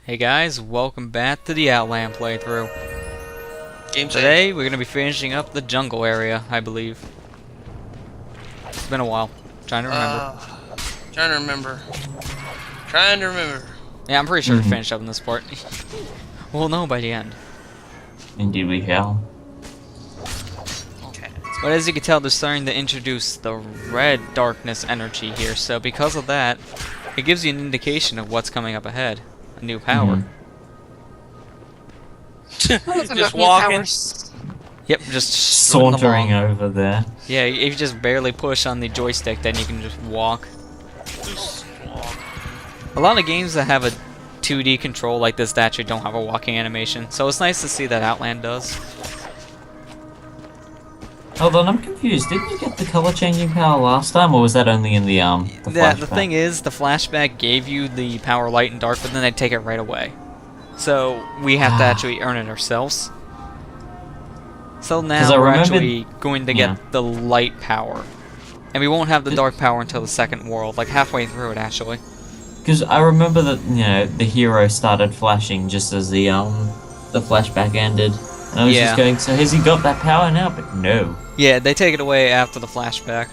Hey guys, welcome back to the Outland playthrough. Today we're going to be finishing up the jungle area, I believe. It's been a while. Trying to remember. Trying to remember. Yeah, I'm pretty sure we finished up in this part. We'll know by the end. Indeed we shall. Okay. But as you can tell, they're starting to introduce the red darkness energy here, so because of that, it gives you an indication of what's coming up ahead. A new power. Just walking. Yep, just Sauntering over there. Yeah, if you just barely push on the joystick, then you can just walk. A lot of games that have a 2D control like this actually don't have a walking animation, so it's nice to see that Outland does. Hold on, I'm confused. Didn't you get the color changing power last time, or was that only in the flashback? The thing is, the flashback gave you the power light and dark, but then they take it right away. So we have to actually earn it ourselves. So now we're actually going to get the light power. And we won't have the dark power until the second world, like halfway through it actually. Because I remember that, you know, the hero started flashing just as the flashback ended. And I was just going, so has he got that power now? But no. Yeah, they take it away after the flashback.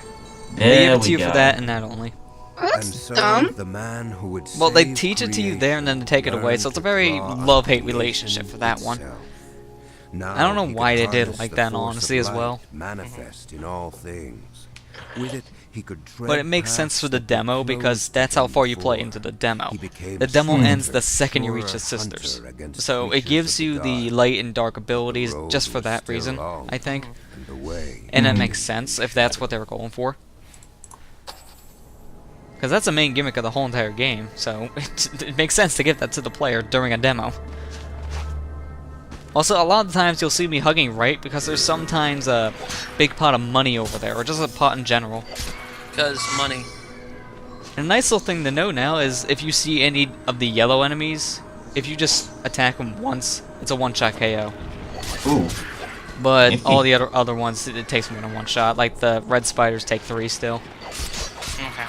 They give it to you for that and that only. That's dumb. The man who would well, they teach it to you there and then they take it away, so it's a very love-hate relationship for that one. I don't know why they did it like that, honestly, as well. Manifest in all things. With it, he could but it makes sense for the demo because that's how far you play into the demo. The demo ends the second you reach the sisters. So it gives you the light and dark abilities just for that reason, I think. And it makes sense if that's what they were going for. Because that's the main gimmick of the whole entire game, so it makes sense to give that to the player during a demo. Also, a lot of the times you'll see me hugging right because there's sometimes a big pot of money over there, or just a pot in general. Because money. And a nice little thing to know now is if you see any of the yellow enemies, if you just attack them once, it's a one-shot KO. Ooh. But all the other ones, it takes more than one shot. Like the red spiders take 3 still. Okay.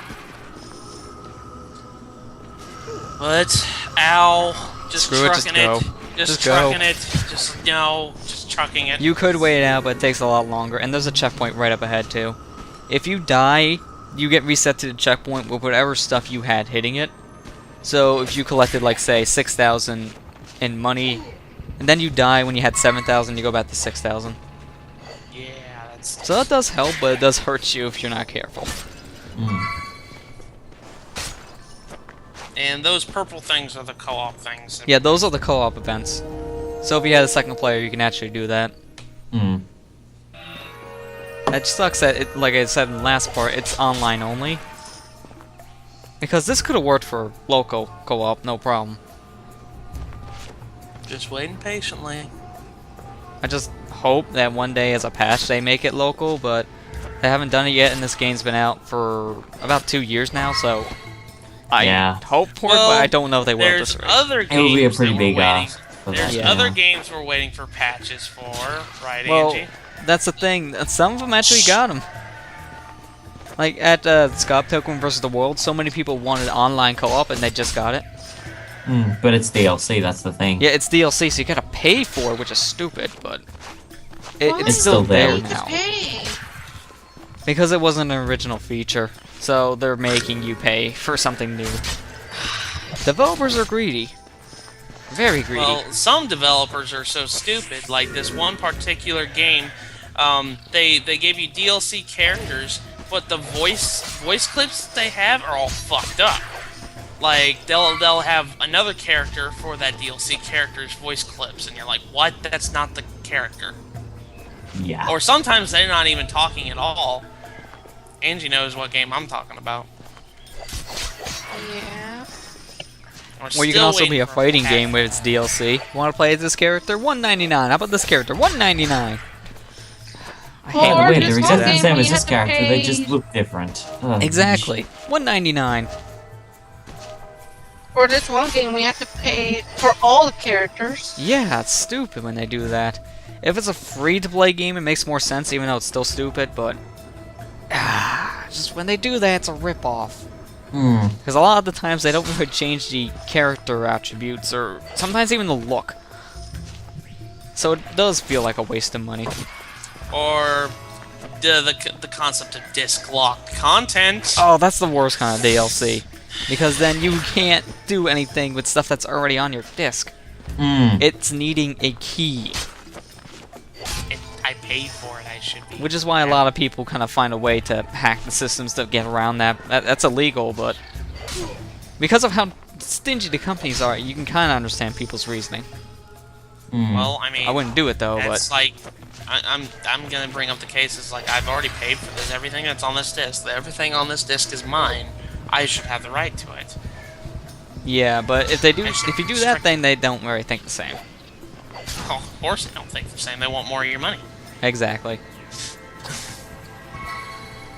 But, ow. Just Screw it, just go. Just trucking it. Just, you know, just trucking it. You could wait it out, but it takes a lot longer. And there's a checkpoint right up ahead, too. If you die, you get reset to the checkpoint with whatever stuff you had hitting it. So if you collected, like, say, 6,000 in money, and then you die when you had 7,000, you go back to 6,000. Yeah, that's... So that does help, but it does hurt you if you're not careful. And those purple things are the co-op things. Yeah, those are the co-op events. So if you had a second player, you can actually do that. That sucks that, it, like I said in the last part, it's online only. Because this could have worked for local co-op, no problem. Just waiting patiently. I just hope that one day as a patch they make it local, but they haven't done it yet, and this game's been out for about 2 years now, so I hope for it, but I don't know if they will. There's other games it would be a pretty big There's other games we're waiting for patches for, right, well, Angie? That's the thing. Some of them actually got them. Like at Scott Pilgrim vs. the World, so many people wanted online co-op, and they just got it. But it's DLC, that's the thing. Yeah, it's DLC, so you gotta pay for it, which is stupid, but it's still there now. Because it wasn't an original feature, so they're making you pay for something new. Developers are greedy. Very greedy. Well, some developers are so stupid, like this one particular game, they gave you DLC characters, but the voice clips they have are all fucked up. Like, they'll have another character for that DLC character's voice clips, and you're like, what? That's not the character. Yeah. Or sometimes they're not even talking at all. Angie knows what game I'm talking about. Yeah. Well, you can also be a fighting game with its DLC. Want to play as this character? $1.99. How about this character? $1.99. I hate the way just they're exactly the same as this to character, pay. they just look different. Exactly. $1.99. For this one game, we have to pay for all the characters. Yeah, it's stupid when they do that. If it's a free-to-play game, it makes more sense, even though it's still stupid, but... just when they do that, it's a rip-off. Because a lot of the times they don't really change the character attributes or sometimes even the look. So it does feel like a waste of money. Or the concept of disc locked content. Oh, that's the worst kind of DLC. Because then you can't do anything with stuff that's already on your disc. It's needing a key. I paid for it, I should be. Which is why a lot of people kind of find a way to hack the systems to get around that. That's illegal, but because of how stingy the companies are, you can kind of understand people's reasoning. Well, I mean, I wouldn't do it though, it's but like I'm gonna bring up the cases like I've already paid for this. Everything that's on this disc, everything on this disc is mine. I should have the right to it. yeah, but if you do that, then they don't really think the same. Oh, of course they don't think the same. They want more of your money. Exactly.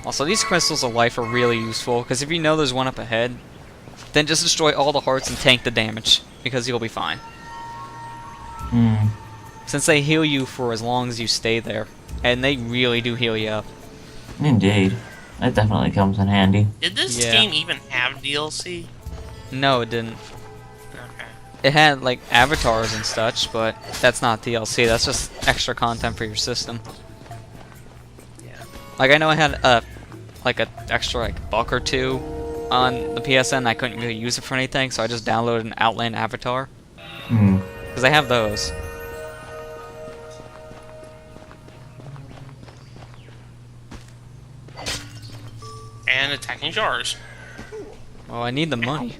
Also, these crystals of life are really useful, because if you know there's one up ahead, then just destroy all the hearts and tank the damage, because you'll be fine. Since they heal you for as long as you stay there, and they really do heal you up. Indeed. That definitely comes in handy. Did this Yeah. game even have DLC? No, it didn't. Okay. It had, like, avatars and such, but that's not DLC, that's just extra content for your system. Yeah. Like, I know I had a extra, like, buck or two on the PSN, I couldn't really use it for anything, so I just downloaded an Outland avatar. Because I have those. And attacking jars. Well, I need the money.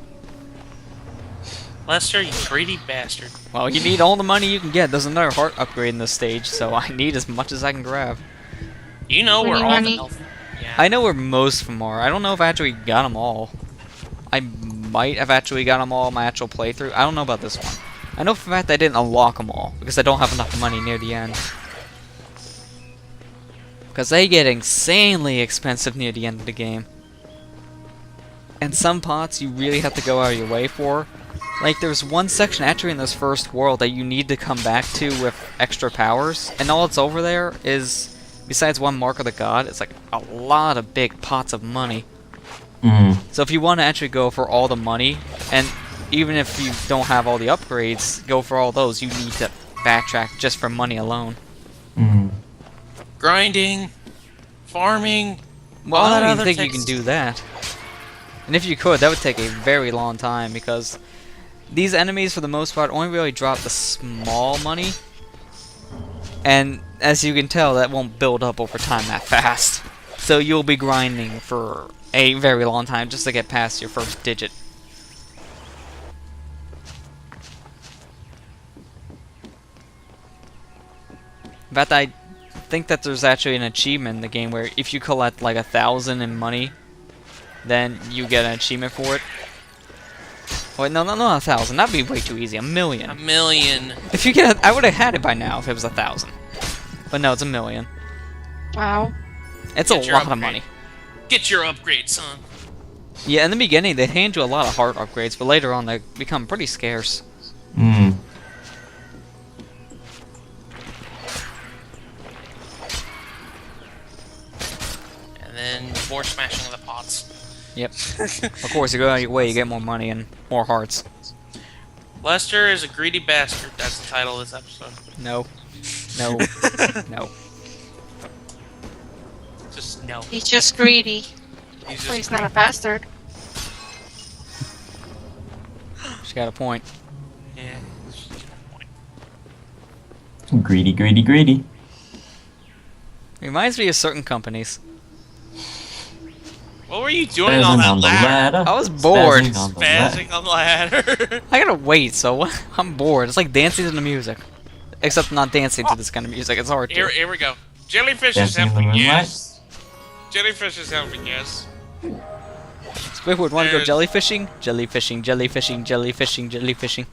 Lester, you greedy bastard. Well, you need all the money you can get. There's another heart upgrade in this stage, so I need as much as I can grab. You know where all the Money. health. Yeah. I know where most of them are. I don't know if I actually got them all. I might have actually got them all in my actual playthrough. I don't know about this one. I know for a fact I didn't unlock them all, because I don't have enough money near the end. Because they get insanely expensive near the end of the game. And some pots you really have to go out of your way for. Like, there's one section actually in this first world that you need to come back to with extra powers, and all that's over there is, besides one mark of the god, it's like a lot of big pots of money. So if you want to actually go for all the money, and even if you don't have all the upgrades, go for all those, you need to backtrack just for money alone. Grinding, farming. Well, all I that don't other even think you takes- can do that. And if you could, that would take a very long time, because these enemies, for the most part, only really drop the small money. And as you can tell, that won't build up over time that fast. So you'll be grinding for a very long time just to get past your first digit. In fact, I think that there's actually an achievement in the game where if you collect like 1,000 in money, then you get an achievement for it. Wait, no, not 1,000. That'd be way too easy. 1,000,000. 1,000,000. If you get, I would have had it by now if it was 1,000. But no, it's 1,000,000. Wow. It's a Get your lot of upgrade. money. Get your upgrade, son. Yeah, in the beginning they hand you a lot of heart upgrades, but later on they become pretty scarce. And then more smashing of the pots. Yep. Of course, you go out of your way, you get more money and more hearts. Lester is a greedy bastard. That's the title of this episode. No. No. No. Just no. He's just greedy. He's Well, just he's not a bastard. She got a point. yeah. Greedy, greedy, greedy. Reminds me of certain companies. What were you doing on Spazzing that on the ladder? ladder. I was bored. Spazzing on the ladder. Spazzing on the ladder. I gotta wait, so I'm bored. It's like dancing to the music. Except not dancing to this kind of music, it's hard to. Here we go. Jellyfish is Dancing in the helping, moonlight? yes. Jellyfish is helping, yes. Squidward, wanna go There's- jellyfishing? Jellyfishing, jellyfishing, jellyfishing, jellyfishing.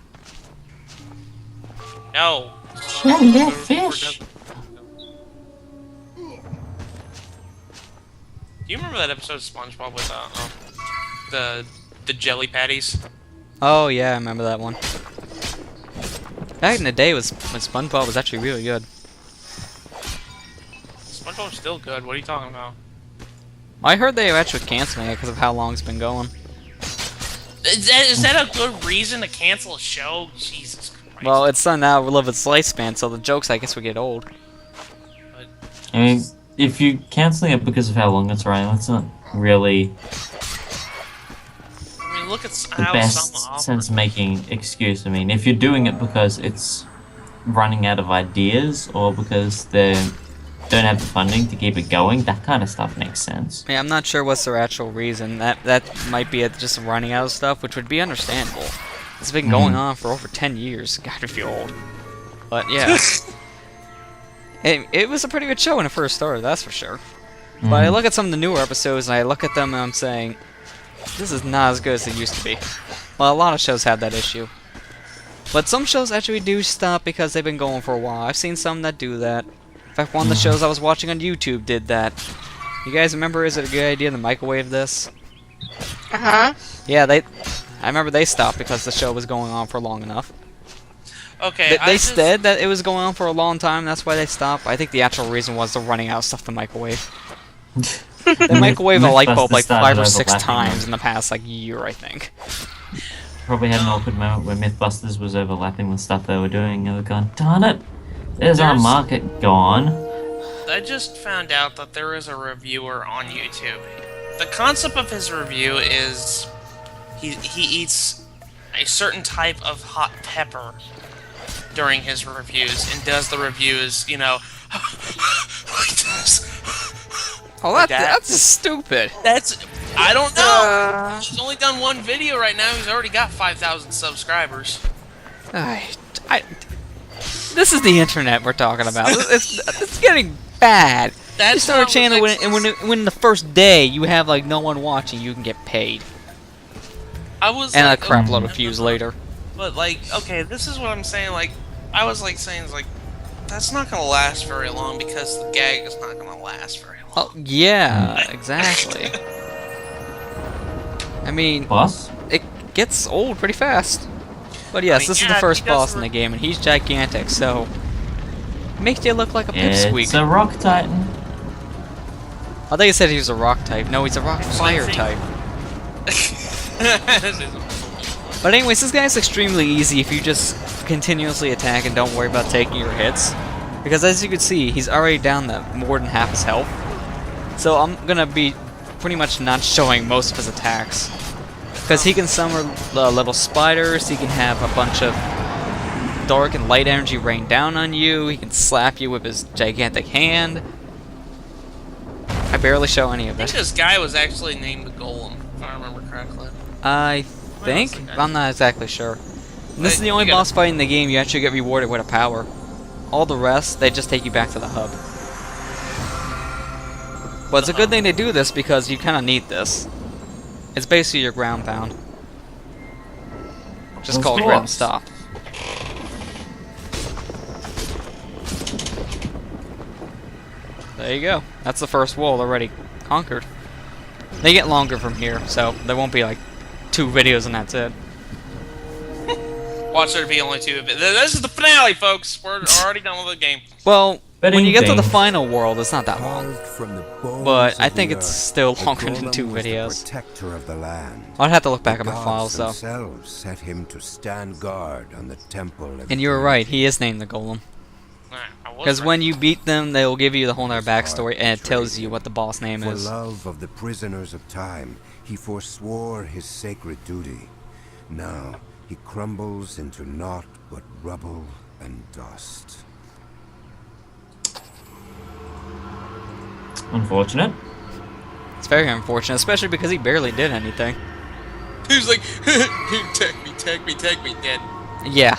No. Jellyfish. Do you remember that episode of SpongeBob with the jelly patties? Oh yeah, I remember that one. Back in the day, when SpongeBob was actually really good. SpongeBob's still good. What are you talking about? I heard they were actually canceling it because of how long it's been going. Is that a good reason to cancel a show? Jesus Christ. Well, it's done now. We live its lifespan, so the jokes, I guess, would get old. I mean, if you're canceling it because of how long it's running, that's not really I mean, look at the how best some sense-making excuse. I mean, if you're doing it because it's running out of ideas or because they don't have the funding to keep it going, that kind of stuff makes sense. Yeah, I'm not sure what's their actual reason. That might be it, just running out of stuff, which would be understandable. It's been going on for over 10 years. Gotta feel old. But yeah. It was a pretty good show when it first started, that's for sure. But I look at some of the newer episodes and I look at them and I'm saying, this is not as good as it used to be. Well, a lot of shows have that issue. But some shows actually do stop because they've been going for a while. I've seen some that do that. In fact, one of the shows I was watching on YouTube did that. You guys remember, is it a good idea to microwave this? Uh-huh. Yeah, I remember they stopped because the show was going on for long enough. Okay, They said that it was going on for a long time, that's why they stopped. I think the actual reason was they're running out of stuff to microwave. They microwaved a light bulb like 5 or 6 times in the past year, I think. Probably had an awkward moment where Mythbusters was overlapping with stuff they were doing. They were going, darn it, there's our market gone. I just found out that there is a reviewer on YouTube. The concept of his review is he eats a certain type of hot pepper during his reviews and does the reviews, you know, like this. Oh, that's stupid. I don't know. He's only done one video right now. He's already got 5,000 subscribers. This is the internet we're talking about. It's getting bad. You start a channel when the first day you have no one watching, you can get paid. And a crap load of views later. But okay, this is what I'm saying. I was saying that's not gonna last very long because the gag is not gonna last very long. Oh yeah, exactly. I mean, it gets old pretty fast. But yes, this is the first boss in the game, and he's gigantic, so makes you look like a pipsqueak. It's a rock titan. I think he said he was a rock type. No, he's a rock fire type. But anyways, this guy's extremely easy if you just continuously attack and don't worry about taking your hits. Because as you can see, he's already down to more than half his health. So I'm gonna be pretty much not showing most of his attacks. Because he can summon little spiders, he can have a bunch of dark and light energy rain down on you, he can slap you with his gigantic hand. I barely show any of I it. think this guy was actually named the Golem, if I remember correctly. I think? I'm not exactly sure. And this is the only boss fight in the game you actually get rewarded with a power. All the rest, they just take you back to the hub. But it's a good thing to do this because you kind of need this. It's basically your ground pound. Just called ground stop. There you go. That's the first wall already conquered. They get longer from here, so there won't be 2 videos and that's it. Watch there to be only 2. This is the finale, folks. We're already done with the game. Well, when you get to the final world, it's not that long. But I think it's still longer than 2 videos. I'd have to look back at my files, though. Set him to stand guard on the temple. And you were right, he is named the Golem. Because when you beat them, they will give you the whole other backstory, and it tells you what the boss name is. For love of the prisoners of time, he forswore his sacred duty. Now he crumbles into naught but rubble and dust. Unfortunate. It's very unfortunate, especially because he barely did anything. He was like, take me, dead. Yeah.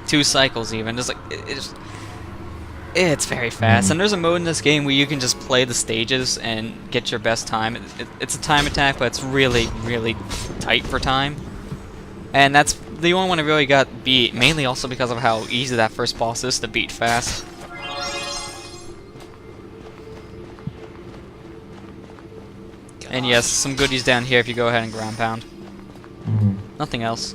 2 cycles even. Just it's very fast. And there's a mode in this game where you can just play the stages and get your best time. It's a time attack, but it's really, really tight for time. And that's the only one I really got beat, mainly also because of how easy that first boss is to beat fast. And yes, some goodies down here if you go ahead and ground pound. Nothing else.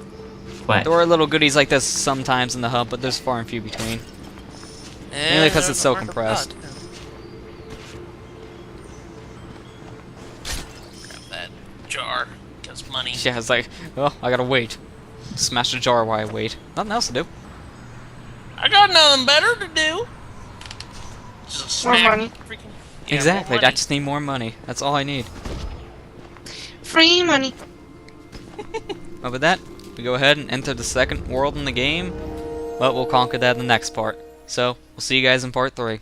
What? There are little goodies like this sometimes in the hub, but there's far and few between. Mainly because it's so compressed. Grab that jar, because money. Yeah, it's like, well, I gotta wait. Smash a jar while I wait. Nothing else to do. I got nothing better to do. Just More smack money. freaking- Exactly, more I money. just need more money. That's all I need. Free money. But with that, we go ahead and enter the second world in the game. But we'll conquer that in the next part. So, we'll see you guys in part 3.